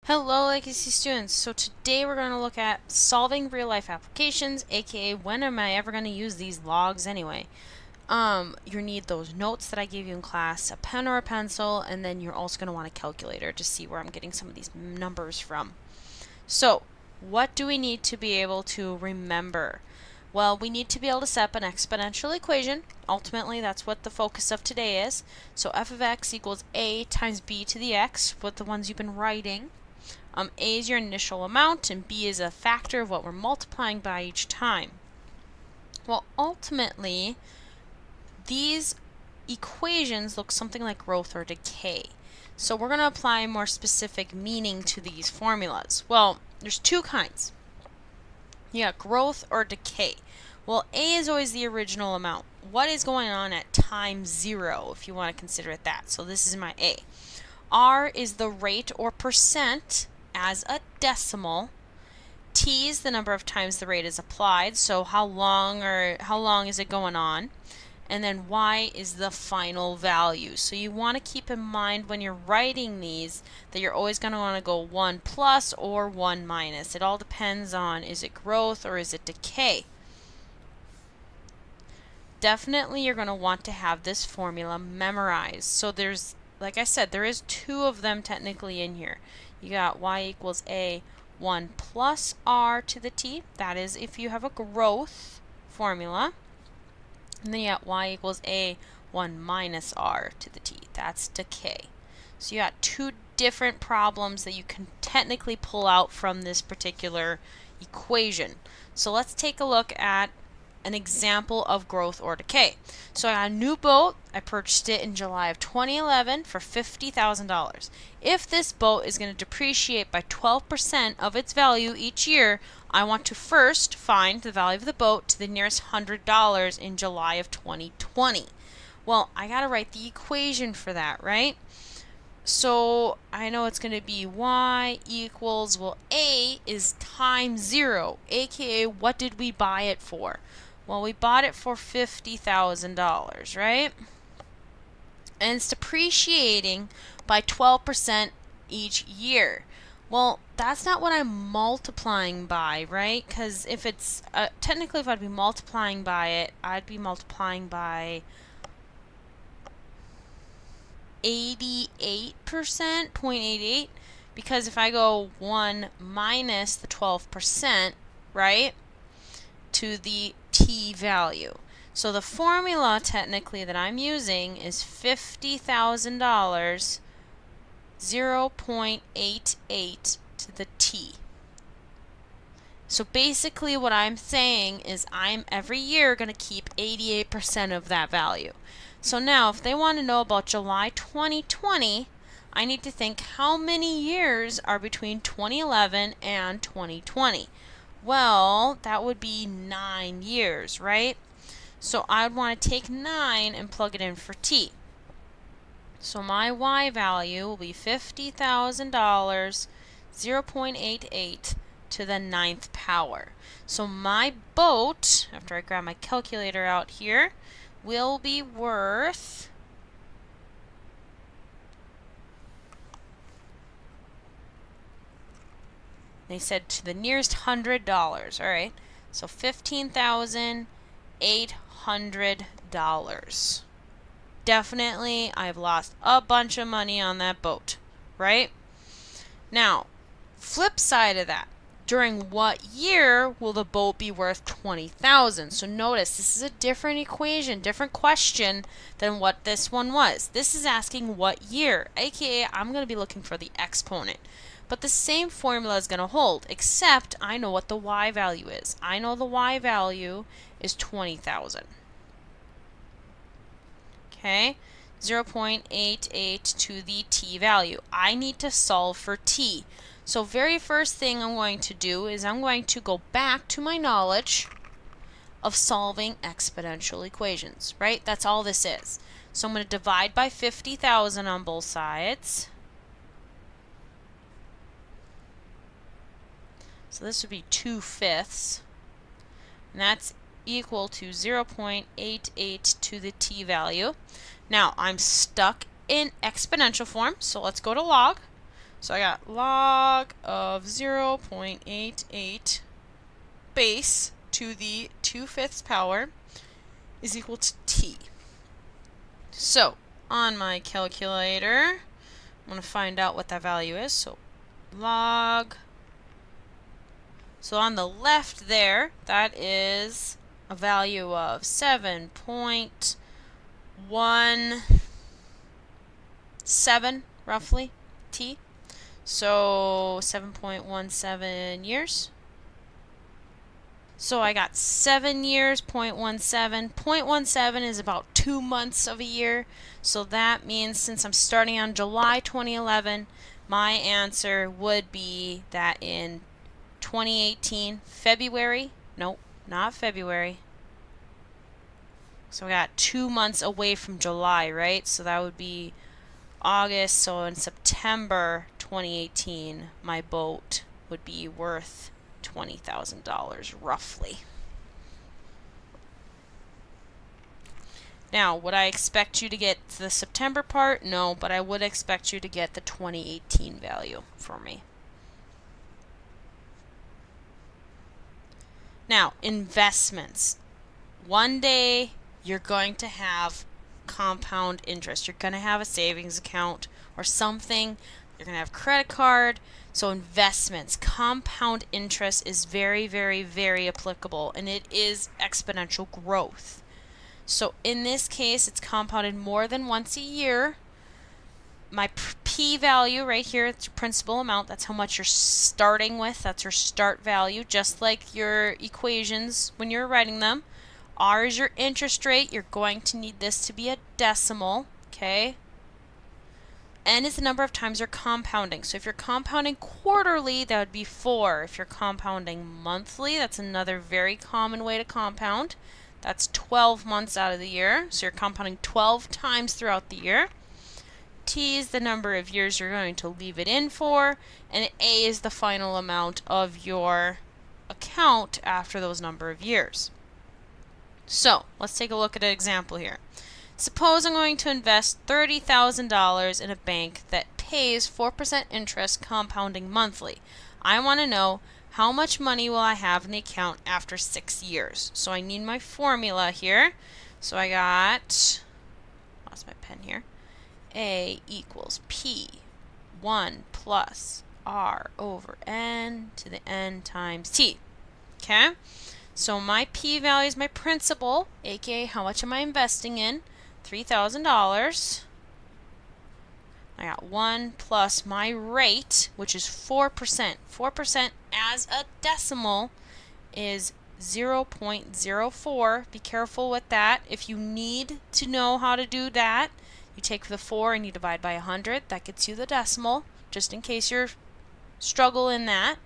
Hello legacy students. So today we're going to look at solving real life applications, aka when am I ever going to use these logs anyway. You need those notes that I gave you in class, a pen or a pencil, and then you're also going to want a calculator to see where I'm getting some of these numbers from. So what do we need to be able to remember? Well, we need to be able to set up an exponential equation. Ultimately, that's what the focus of today is. So f of x equals a times b to the x, with the ones you've been writing. A is your initial amount, and b is a factor of what we're multiplying by each time. Well, ultimately, these equations look something like growth or decay. So we're going to apply more specific meaning to these formulas. Well, there's two kinds. You got growth or decay. Well, A is always the original amount. What is going on at time 0, if you want to consider it that? So this is my A. R is the rate or percent as a decimal. T is the number of times the rate is applied, so how long is it going on? And then Y is the final value. So you want to keep in mind when you're writing these that you're always going to want to go 1 plus or 1 minus. It all depends on, is it growth or is it decay? Definitely you're going to want to have this formula memorized. So there's, like I said, there is two of them technically in here. You got y equals a 1 plus r to the t. That is if you have a growth formula. And then you got y equals a 1 minus r to the t. That's decay. So you got two different problems that you can technically pull out from this particular equation. So let's take a look at an example of growth or decay. So I got a new boat. I purchased it in July of 2011 for $50,000. If this boat is going to depreciate by 12% of its value each year, I want to first find the value of the boat to the nearest $100 in July of 2020. Well, I got to write the equation for that, right? So I know it's going to be y equals, well, a is times 0, aka what did we buy it for? Well, we bought it for $50,000, right? And it's depreciating by 12% each year. Well, that's not what I'm multiplying by, right? Because if it's, technically if I'd be multiplying by it, I'd be multiplying by 88%, 0.88, because if I go 1 minus the 12%, right, to the t value. So the formula technically that I'm using is $50,000, 0.88 to the t. So basically what I'm saying is I'm every year going to keep 88% of that value. So now if they want to know about July 2020, I need to think how many years are between 2011 and 2020. Well, that would be 9 years, right? So I'd want to take 9 and plug it in for t. So my y value will be $50,000, 0.88 to the 9th power. So my boat, after I grab my calculator out here, will be worth they said to the nearest $100. Alright, so $15,800. Definitely, I've lost a bunch of money on that boat, right? Now, flip side of that, during what year will the boat be worth $20,000? So notice, this is a different equation, different question than what this one was. This is asking what year, aka I'm going to be looking for the exponent. But the same formula is going to hold, except I know what the y value is. I know the y value is 20,000. Okay, 0.88 to the t value. I need to solve for t. So very first thing I'm going to do is I'm going to go back to my knowledge of solving exponential equations, right? That's all this is. So I'm going to divide by 50,000 on both sides. So this would be 2/5, and that's equal to 0.88 to the t value. Now I'm stuck in exponential form, so let's go to log. So I got log of 0.88 base to the 2/5 power is equal to t. So on my calculator, I'm going to find out what that value is. So log. So on the left there, that is a value of 7.17 roughly t. So 7.17 years. So I got 7 years, 0.17. 0.17 is about 2 months of a year. So that means since I'm starting on July 2011, my answer would be that in 2018, February, nope, not February. So I got 2 months away from July, right? So that would be August. So in September 2018, my boat would be worth $20,000 roughly. Now, would I expect you to get the September part? No, but I would expect you to get the 2018 value for me. Now, investments. One day you're going to have compound interest. You're going to have a savings account or something. You're going to have a credit card. So investments, compound interest is very, very, very applicable, and it is exponential growth. So in this case, it's compounded more than once a year. My P value right here, it's your principal amount. That's how much you're starting with. That's your start value, just like your equations when you're writing them. R is your interest rate. You're going to need this to be a decimal, okay? N is the number of times you're compounding. So if you're compounding quarterly, that would be 4. If you're compounding monthly, that's another very common way to compound. That's 12 months out of the year. So you're compounding 12 times throughout the year. T is the number of years you're going to leave it in for. And A is the final amount of your account after those number of years. So let's take a look at an example here. Suppose I'm going to invest $30,000 in a bank that pays 4% interest compounding monthly. I want to know how much money will I have in the account after 6 years. So I need my formula here. So I got, lost my pen here, A equals P 1 plus R over N to the N times T. Okay? So my P value is my principal, aka how much am I investing in? $3,000. I got 1 plus my rate, which is 4%. 4% as a decimal is 0.04. Be careful with that. If you need to know how to do that, you take the 4 and you divide by 100. That gets you the decimal, just in case you're struggling that.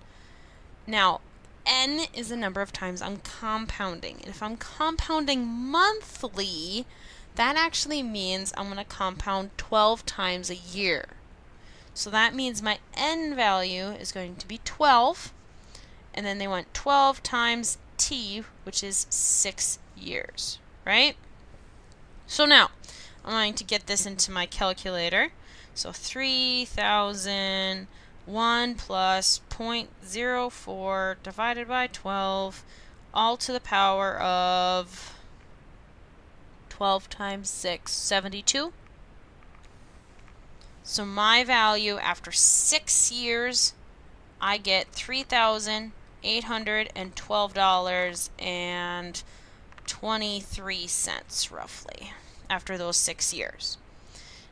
Now, N is the number of times I'm compounding. And if I'm compounding monthly, that actually means I'm going to compound 12 times a year. So that means my N value is going to be 12. And then they want 12 times T, which is 6 years, right? So now, I'm going to get this into my calculator. So 3,000 1 plus 0.04 divided by 12, all to the power of 12 times 6, 72. So my value after 6 years, I get $3,812.23 roughly after those 6 years.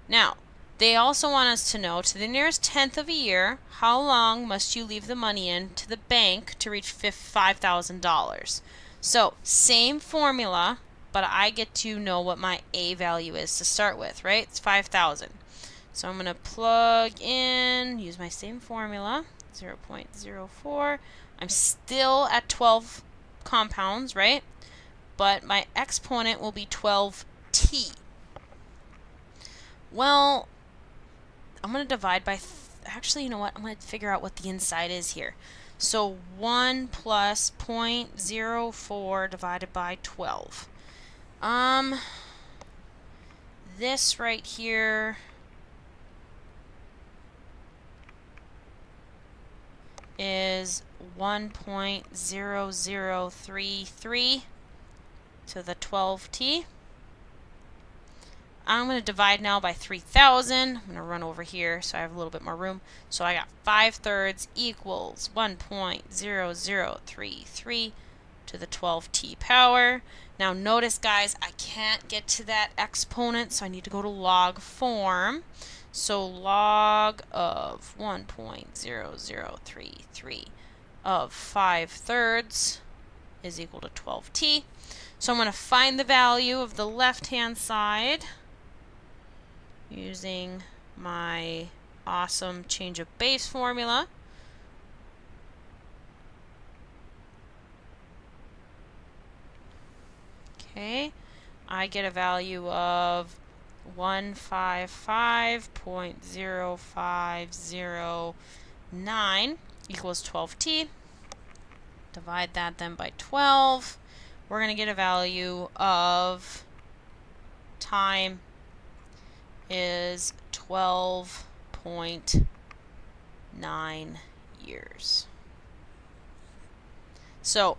Now, they also want us to know, to the nearest tenth of a year, how long must you leave the money in to the bank to reach $5,000? So, same formula, but I get to know what my A value is to start with, right? It's 5,000. So I'm going to plug in, use my same formula, 0.04. I'm still at 12 compounds, right? But my exponent will be 12t. Well, I'm going to divide by, actually, you know what? I'm going to figure out what the inside is here. So 1 plus 0.04 divided by 12. This right here, is 1.0033 to the 12t. I'm going to divide now by 3,000. I'm going to run over here so I have a little bit more room. So I got 5/3 equals 1.0033 to the 12t power. Now notice, guys, I can't get to that exponent, so I need to go to log form. So log of 1.0033 of 5/3 is equal to 12t. So I'm going to find the value of the left-hand side using my awesome change of base formula. Okay, I get a value of 155.0509 equals 12t. Divide that then by 12. We're going to get a value of time is 12.9 years. So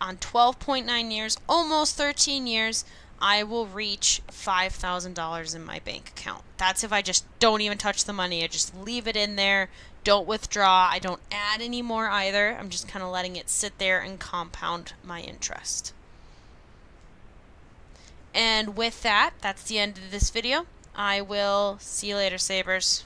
on 12.9 years, almost 13 years, I will reach $5,000 in my bank account. That's if I just don't even touch the money. I just leave it in there, don't withdraw. I don't add any more either. I'm just kind of letting it sit there and compound my interest. And with that, that's the end of this video. I will see you later, Sabers.